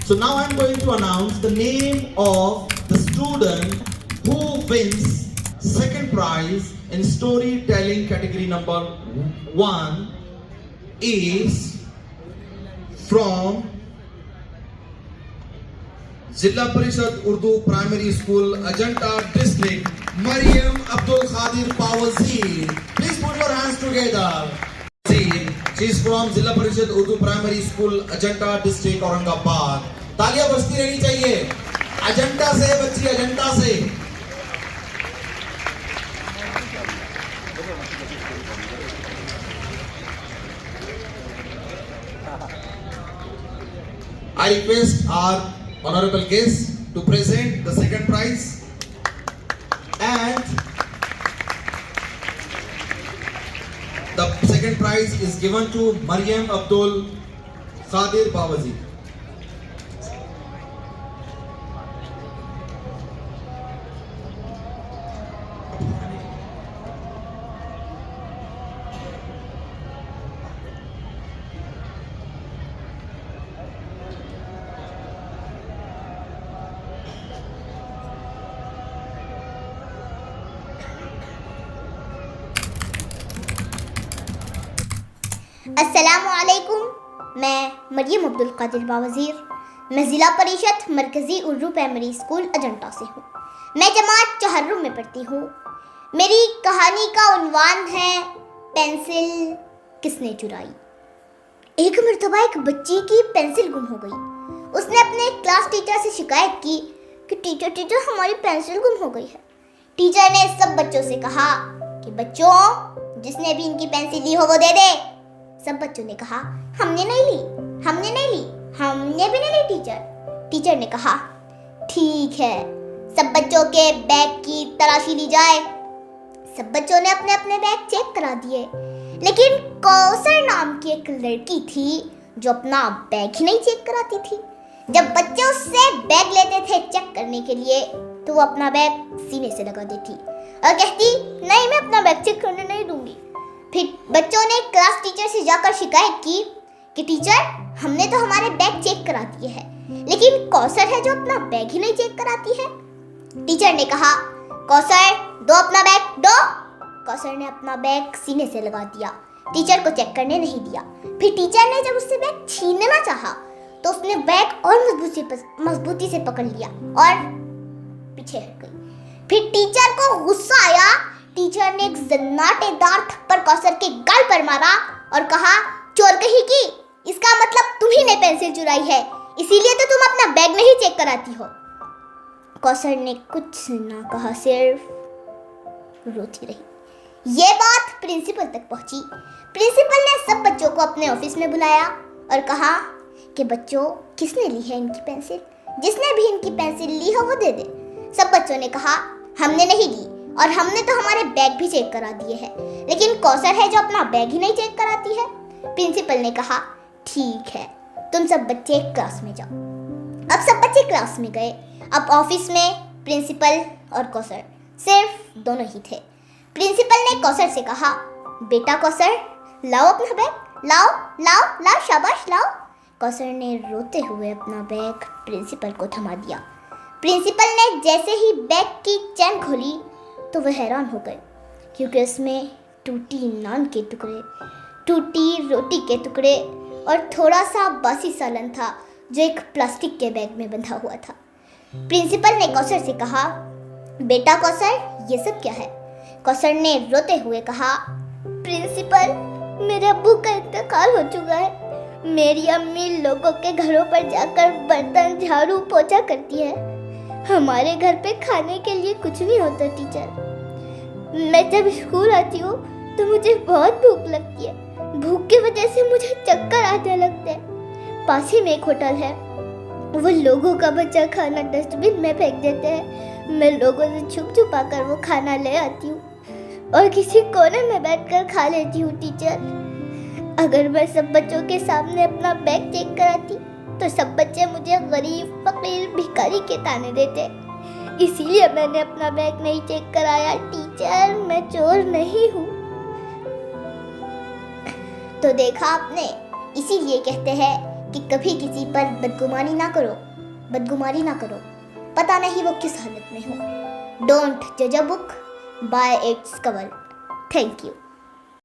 So now I'm going to announce the name of the student who wins second prize in storytelling category number 1 is from Zilla Parishad Urdu Primary School, Ajanta District, Mariam Abdul Khadir Pawazir. Please put your hands together. She is from Zilla Parishad Urdu Primary School, Ajanta District, Aurangabad. तालियां बजती रहनी चाहिए। अजंता से बच्ची, अजंता से। I request our honorable guest to present the second prize, and the second prize is given to Mariam Abdul Khadir Bawazi. अस्सलामुअलैकुम। मैं मरियम अब्दुल कादिर बावज़ीर, मैं ज़िला परिषद मरकज़ी उर्दू प्राइमरी स्कूल अजंता से हूँ। मैं जमात चहर्रुम में पढ़ती हूँ। मेरी कहानी का उन्वान है पेंसिल किसने चुराई। एक मर्तबा एक बच्ची की पेंसिल गुम हो गई। उसने अपने क्लास टीचर से शिकायत की कि टीचर हमारी पेंसिल गुम हो गई है। टीचर ने सब बच्चों से कहा कि बच्चों, जिसने भी इनकी पेंसिल ली हो वो दे दे। सब बच्चों ने कहा हमने भी नहीं ली टीचर। टीचर ने कहा ठीक है, सब बच्चों के बैग की तलाशी ली जाए। सब बच्चों ने अपने अपने बैग चेक करा दिए, लेकिन कौसर नाम की एक लड़की थी जो अपना बैग ही नहीं चेक कराती थी। जब बच्चे उससे बैग लेते थे चेक करने के लिए तो वो अपना बैग सीने से लगा देती और कहती नहीं, मैं अपना बैग चेक करने नहीं दूंगी। फिर बच्चों ने क्लास टीचर से जाकर शिकायत की कि टीचर, हमने तो हमारे बैग चेक करा दिए हैं, लेकिन कौसर है जो अपना बैग ही नहीं चेक कराती है। टीचर ने कहा कौसर, दो अपना बैग दो। कौसर ने अपना बैग सीने से लगा दिया, टीचर को चेक करने नहीं दिया। फिर टीचर ने जब उससे बैग छीनना चाहा तो उसने बैग और मजबूती से पकड़ लिया और पीछे हट गई। फिर टीचर को गुस्सा आया। टीचर ने एक जन्नाटेदार थप्पड़ कौसर के गाल पर मारा और कहा चोर कहीं की, इसका मतलब तुम ही ने पेंसिल चुराई है, इसीलिए तो तुम अपना बैग नहीं चेक कराती हो। कौसर ने कुछ ना कहा, सिर्फ रोती रही। ये बात प्रिंसिपल तक पहुंची। प्रिंसिपल ने सब बच्चों को अपने ऑफिस में बुलाया और कहा कि बच्चों, किसने ली है इनकी पेंसिल? जिसने भी इनकी पेंसिल ली हो वो दे दे। सब बच्चों ने कहा हमने नहीं ली और हमने तो हमारे बैग भी चेक करा दिए हैं, लेकिन कौसर है जो अपना बैग ही नहीं चेक कराती है। प्रिंसिपल ने कहा ठीक है, तुम सब बच्चे क्लास में जाओ। अब सब बच्चे क्लास में गए। अब ऑफिस में प्रिंसिपल और कौसर सिर्फ दोनों ही थे। प्रिंसिपल ने कौसर से कहा बेटा कौसर, लाओ अपना बैग, लाओ, शाबाश लाओ। कौसर ने रोते हुए अपना बैग प्रिंसिपल को थमा दिया। प्रिंसिपल ने जैसे ही बैग की चैन खोली तो वह हैरान हो गए, क्योंकि उसमें टूटी नान के टुकड़े, टूटी रोटी के टुकड़े और थोड़ा सा बासी सालन था जो एक प्लास्टिक के बैग में बंधा हुआ था। प्रिंसिपल ने कौसर से कहा बेटा कौसर, ये सब क्या है? कौसर ने रोते हुए कहा प्रिंसिपल, मेरे अब्बू का इंतकाल हो चुका है। मेरी अम्मी लोगों के घरों पर जाकर बर्तन झाड़ू पोछा करती है। हमारे घर पे खाने के लिए कुछ नहीं होता टीचर। मैं जब स्कूल आती हूँ तो मुझे बहुत भूख लगती है। भूख की वजह से मुझे चक्कर आने लगते हैं। पास ही में एक होटल है, वो लोगों का बचा खाना डस्टबिन में फेंक देते हैं। मैं लोगों से छुप छुपा कर वो खाना ले आती हूँ और किसी कोने में बैठकर खा लेती हूँ टीचर। अगर मैं सब बच्चों के सामने अपना बैग चेक कराती तो सब बच्चे मुझे गरीब, फकीर, भिखारी के ताने देते। इसीलिए मैंने अपना बैग नहीं चेक कराया टीचर, मैं चोर नहीं हूँ। तो देखा आपने, इसीलिए कहते हैं कि कभी किसी पर बदगुमानी ना करो। पता नहीं वो किस हालत में हो। डोंट जज a book by its cover. Thank you.